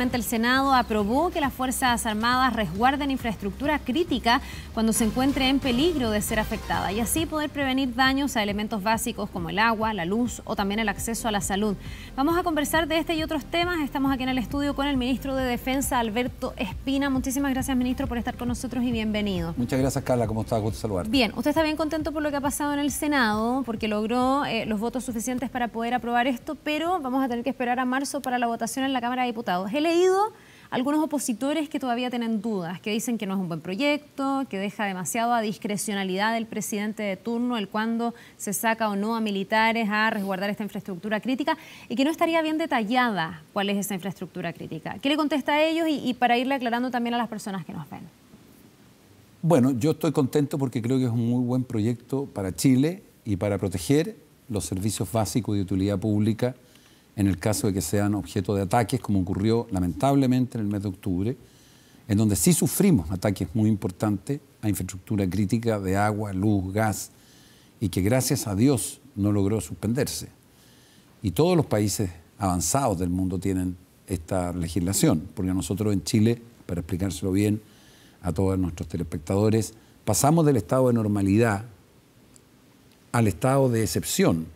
Finalmente el Senado aprobó que las Fuerzas Armadas resguarden infraestructura crítica cuando se encuentre en peligro de ser afectada y así poder prevenir daños a elementos básicos como el agua, la luz o también el acceso a la salud. Vamos a conversar de este y otros temas. Estamos aquí en el estudio con el ministro de Defensa, Alberto Espina. Muchísimas gracias, ministro, por estar con nosotros y bienvenido. Muchas gracias, Carla. ¿Cómo está? Gusto saludarte. Bien, usted está bien contento por lo que ha pasado en el Senado, porque logró los votos suficientes para poder aprobar esto, pero vamos a tener que esperar a marzo para la votación en la Cámara de Diputados. He leído algunos opositores que todavía tienen dudas, que dicen que no es un buen proyecto, que deja demasiado a discrecionalidad del presidente de turno el cuándo se saca o no a militares a resguardar esta infraestructura crítica y que no estaría bien detallada cuál es esa infraestructura crítica. ¿Qué le contesta a ellos y para irle aclarando también a las personas que nos ven? Bueno, yo estoy contento porque creo que es un muy buen proyecto para Chile y para proteger los servicios básicos de utilidad pública en el caso de que sean objeto de ataques, como ocurrió lamentablemente en el mes de octubre, en donde sí sufrimos ataques muy importantes a infraestructura crítica de agua, luz, gas, y que gracias a Dios no logró suspenderse. Y todos los países avanzados del mundo tienen esta legislación, porque nosotros en Chile, para explicárselo bien a todos nuestros telespectadores, pasamos del estado de normalidad al estado de excepción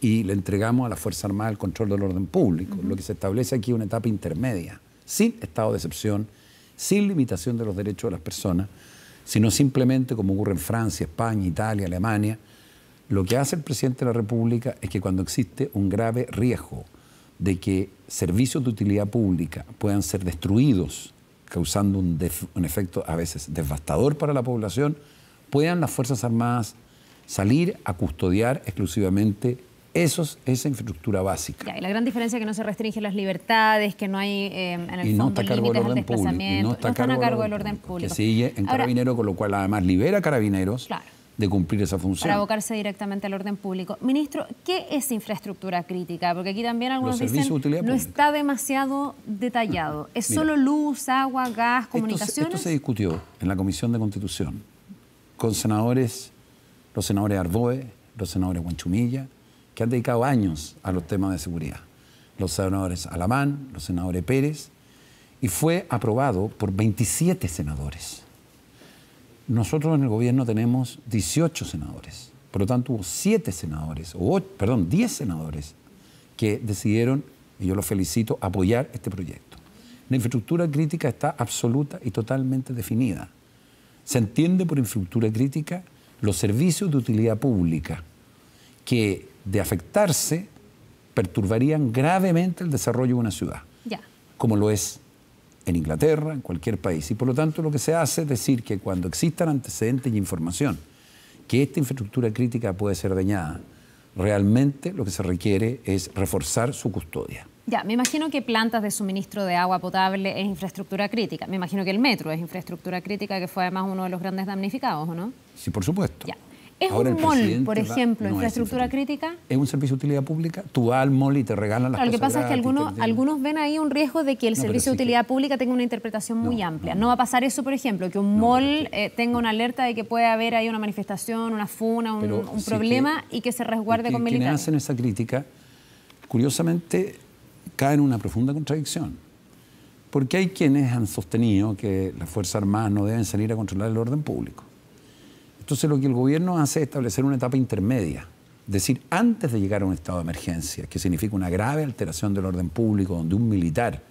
y le entregamos a la Fuerza Armada el control del orden público. Lo que se establece aquí es una etapa intermedia, sin estado de excepción, sin limitación de los derechos de las personas, sino simplemente, como ocurre en Francia, España, Italia, Alemania, lo que hace el presidente de la República es que cuando existe un grave riesgo de que servicios de utilidad pública puedan ser destruidos, causando un efecto a veces devastador para la población, puedan las Fuerzas Armadas salir a custodiar exclusivamente esa infraestructura básica. Ya, y la gran diferencia es que no se restringen las libertades, que no hay en el fondo límites al desplazamiento, no están a cargo del orden público. Que sigue en Carabineros, con lo cual además libera a Carabineros de cumplir esa función. Para abocarse directamente al orden público. Ministro, ¿qué es infraestructura crítica? Porque aquí también algunos dicen no está demasiado detallado. ¿Es solo luz, agua, gas, comunicaciones? Esto se discutió en la Comisión de Constitución con senadores, los senadores Arboe, los senadores Huanchumilla, que han dedicado años a los temas de seguridad. Los senadores Alamán, los senadores Pérez, y fue aprobado por 27 senadores. Nosotros en el gobierno tenemos 18 senadores, por lo tanto hubo 10 senadores que decidieron, y yo los felicito, apoyar este proyecto. La infraestructura crítica está absoluta y totalmente definida. Se entiende por infraestructura crítica los servicios de utilidad pública que, de afectarse, perturbarían gravemente el desarrollo de una ciudad, como lo es en Inglaterra, en cualquier país. Y por lo tanto lo que se hace es decir que cuando existan antecedentes y información que esta infraestructura crítica puede ser dañada, realmente lo que se requiere es reforzar su custodia. Ya, me imagino que plantas de suministro de agua potable es infraestructura crítica. Me imagino que el metro es infraestructura crítica, que fue además uno de los grandes damnificados, ¿o no? Sí, por supuesto. Ya. ¿Es un mall, por ejemplo, infraestructura crítica? Es un servicio de utilidad pública. Tú vas al mall y te regalan las cosas. Lo que pasa es que algunos ven ahí un riesgo de que el servicio de utilidad pública tenga una interpretación muy amplia. No va a pasar eso, por ejemplo, que un mall tenga una alerta de que puede haber ahí una manifestación, una funa, un problema y que se resguarde con militares. Quienes hacen esa crítica, curiosamente, caen en una profunda contradicción. Porque hay quienes han sostenido que las Fuerzas Armadas no deben salir a controlar el orden público. Entonces lo que el gobierno hace es establecer una etapa intermedia, es decir, antes de llegar a un estado de emergencia, que significa una grave alteración del orden público, donde un militar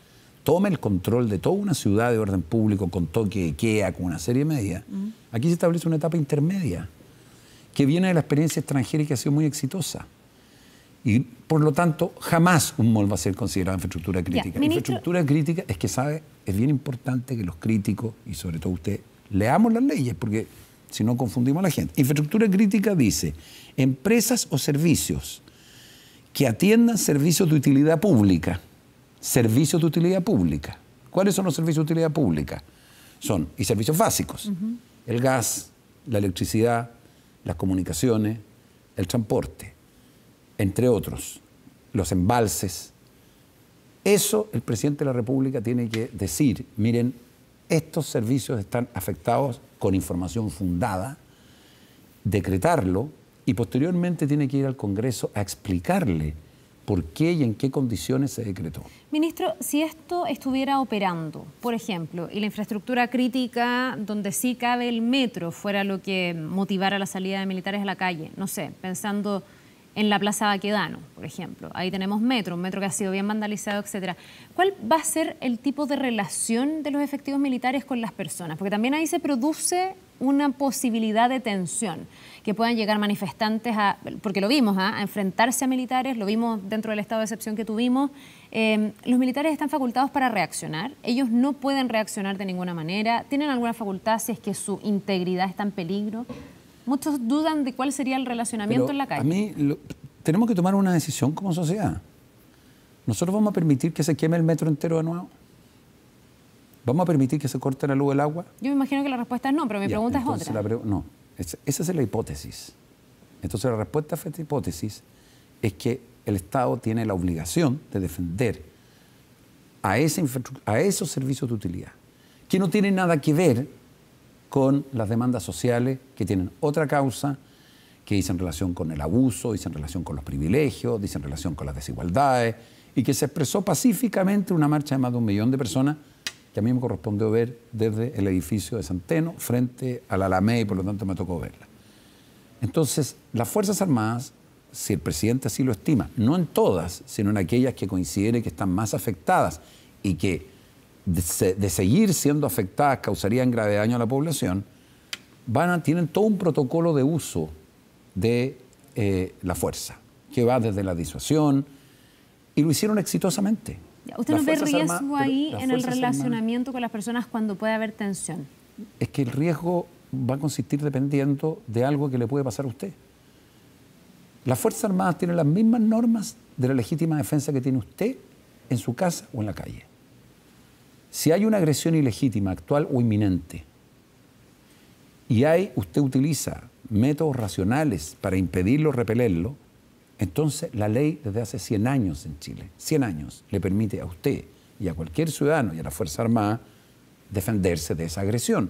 tome el control de toda una ciudad de orden público con toque de queda, con una serie de medidas, aquí se establece una etapa intermedia, que viene de la experiencia extranjera y que ha sido muy exitosa. Y por lo tanto, jamás un mall va a ser considerado infraestructura crítica. Infraestructura crítica es que es bien importante que los críticos, y sobre todo usted, leamos las leyes, porque si no confundimos a la gente. Infraestructura crítica dice, empresas o servicios que atiendan servicios de utilidad pública. Servicios de utilidad pública. ¿Cuáles son los servicios de utilidad pública? Y servicios básicos. El gas, la electricidad, las comunicaciones, el transporte, entre otros, los embalses. Eso el presidente de la República tiene que decir, miren, estos servicios están afectados con información fundada, decretarlo y posteriormente tiene que ir al Congreso a explicarle por qué y en qué condiciones se decretó. Ministro, si esto estuviera operando, por ejemplo, y la infraestructura crítica donde sí cabe el metro fuera lo que motivara la salida de militares a la calle, no sé, pensando en la Plaza Baquedano, por ejemplo, ahí tenemos metro, un metro que ha sido bien vandalizado, etcétera. ¿Cuál va a ser el tipo de relación de los efectivos militares con las personas? Porque también ahí se produce una posibilidad de tensión, que puedan llegar manifestantes porque lo vimos, a enfrentarse a militares, lo vimos dentro del estado de excepción que tuvimos. Los militares están facultados para reaccionar, ellos no pueden reaccionar de ninguna manera, tienen alguna facultad si es que su integridad está en peligro. Muchos dudan de cuál sería el relacionamiento en la calle. Tenemos que tomar una decisión como sociedad. ¿Nosotros vamos a permitir que se queme el metro entero de nuevo? ¿Vamos a permitir que se corte la luz del agua? Yo me imagino que la respuesta es no, pero mi pregunta es otra. No, esa es la hipótesis. Entonces la respuesta a esta hipótesis es que el Estado tiene la obligación de defender a esos servicios de utilidad, que no tienen nada que ver con las demandas sociales, que tienen otra causa, que dicen relación con el abuso, dicen relación con los privilegios, dicen relación con las desigualdades, y que se expresó pacíficamente en una marcha de más de 1 millón de personas, que a mí me correspondió ver desde el edificio de Centeno, frente a la Alameda, y por lo tanto me tocó verla. Entonces, las Fuerzas Armadas, si el presidente así lo estima, no en todas, sino en aquellas que considere que están más afectadas y que de seguir siendo afectadas causarían grave daño a la población, tienen todo un protocolo de uso de la fuerza, que va desde la disuasión, y lo hicieron exitosamente. ¿Usted no ve riesgo ahí en el relacionamiento con las personas cuando puede haber tensión? Es que el riesgo va a consistir dependiendo de algo que le puede pasar a usted. Las Fuerzas Armadas tienen las mismas normas de la legítima defensa que tiene usted en su casa o en la calle. Si hay una agresión ilegítima, actual o inminente, y usted utiliza métodos racionales para impedirlo o repelerlo, entonces la ley desde hace 100 años en Chile, 100 años, le permite a usted y a cualquier ciudadano y a la Fuerza Armada defenderse de esa agresión.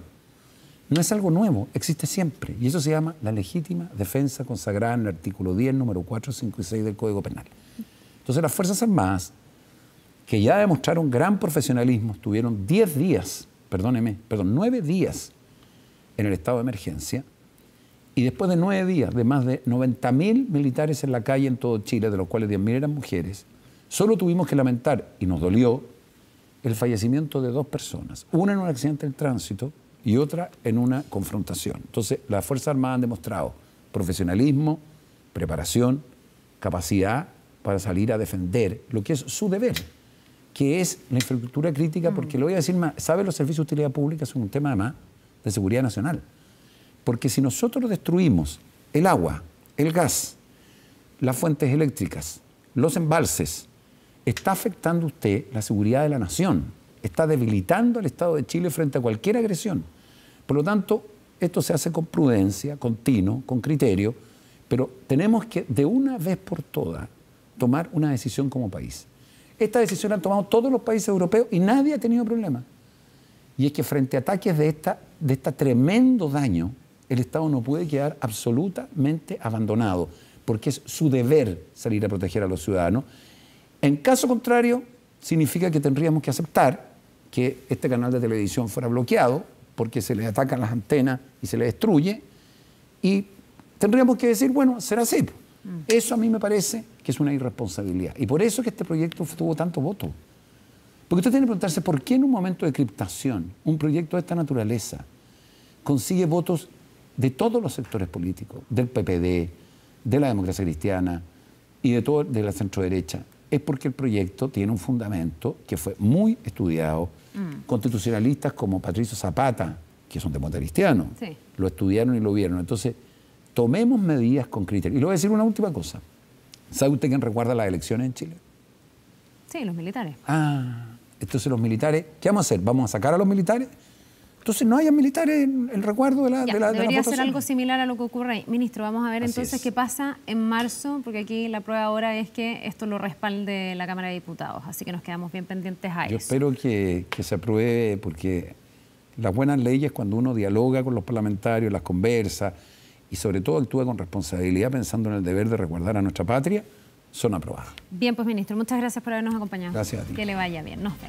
No es algo nuevo, existe siempre, y eso se llama la legítima defensa consagrada en el artículo 10, número 4, 5 y 6 del Código Penal. Entonces las Fuerzas Armadas, que ya demostraron gran profesionalismo, estuvieron 9 días en el estado de emergencia, y después de 9 días, de más de 90.000 militares en la calle en todo Chile, de los cuales 10.000 eran mujeres, solo tuvimos que lamentar, y nos dolió, el fallecimiento de 2 personas, una en un accidente del tránsito y otra en una confrontación. Entonces, las Fuerzas Armadas han demostrado profesionalismo, preparación, capacidad para salir a defender lo que es su deber, que es la infraestructura crítica, porque lo voy a decir más, ¿sabe? Los servicios de utilidad pública son un tema además de seguridad nacional. Porque si nosotros destruimos el agua, el gas, las fuentes eléctricas, los embalses, está afectando usted la seguridad de la nación, está debilitando al Estado de Chile frente a cualquier agresión. Por lo tanto, esto se hace con prudencia, con tino, con criterio, pero tenemos que de una vez por todas tomar una decisión como país. Esta decisión la han tomado todos los países europeos y nadie ha tenido problema. Y es que frente a ataques de este tremendo daño, el Estado no puede quedar absolutamente abandonado, porque es su deber salir a proteger a los ciudadanos. En caso contrario, significa que tendríamos que aceptar que este canal de televisión fuera bloqueado, porque se le atacan las antenas y se le destruye, y tendríamos que decir, bueno, será así. Eso a mí me parece que es una irresponsabilidad. Y por eso es que este proyecto tuvo tanto voto. Porque usted tiene que preguntarse por qué en un momento de criptación un proyecto de esta naturaleza consigue votos de todos los sectores políticos, del PPD, de la democracia cristiana y de la centroderecha. Es porque el proyecto tiene un fundamento que fue muy estudiado. Constitucionalistas como Patricio Zapata, que son demócratas cristianos, sí, lo estudiaron y lo vieron. Entonces, tomemos medidas con criterio. Y le voy a decir una última cosa. ¿Sabe usted quién recuerda las elecciones en Chile? Sí, los militares. Entonces los militares, ¿qué vamos a hacer? ¿Vamos a sacar a los militares? Entonces no haya militares en el recuerdo de la debería ser algo similar a lo que ocurre ahí. Ministro, vamos a ver entonces qué pasa en marzo, porque aquí la prueba ahora es que esto lo respalde la Cámara de Diputados, así que nos quedamos bien pendientes a eso. Yo espero que se apruebe, porque las buenas leyes, cuando uno dialoga con los parlamentarios, las conversa y sobre todo actúa con responsabilidad pensando en el deber de resguardar a nuestra patria, son aprobadas. Bien, pues ministro, muchas gracias por habernos acompañado. Gracias a ti. Que le vaya bien. Nos vemos.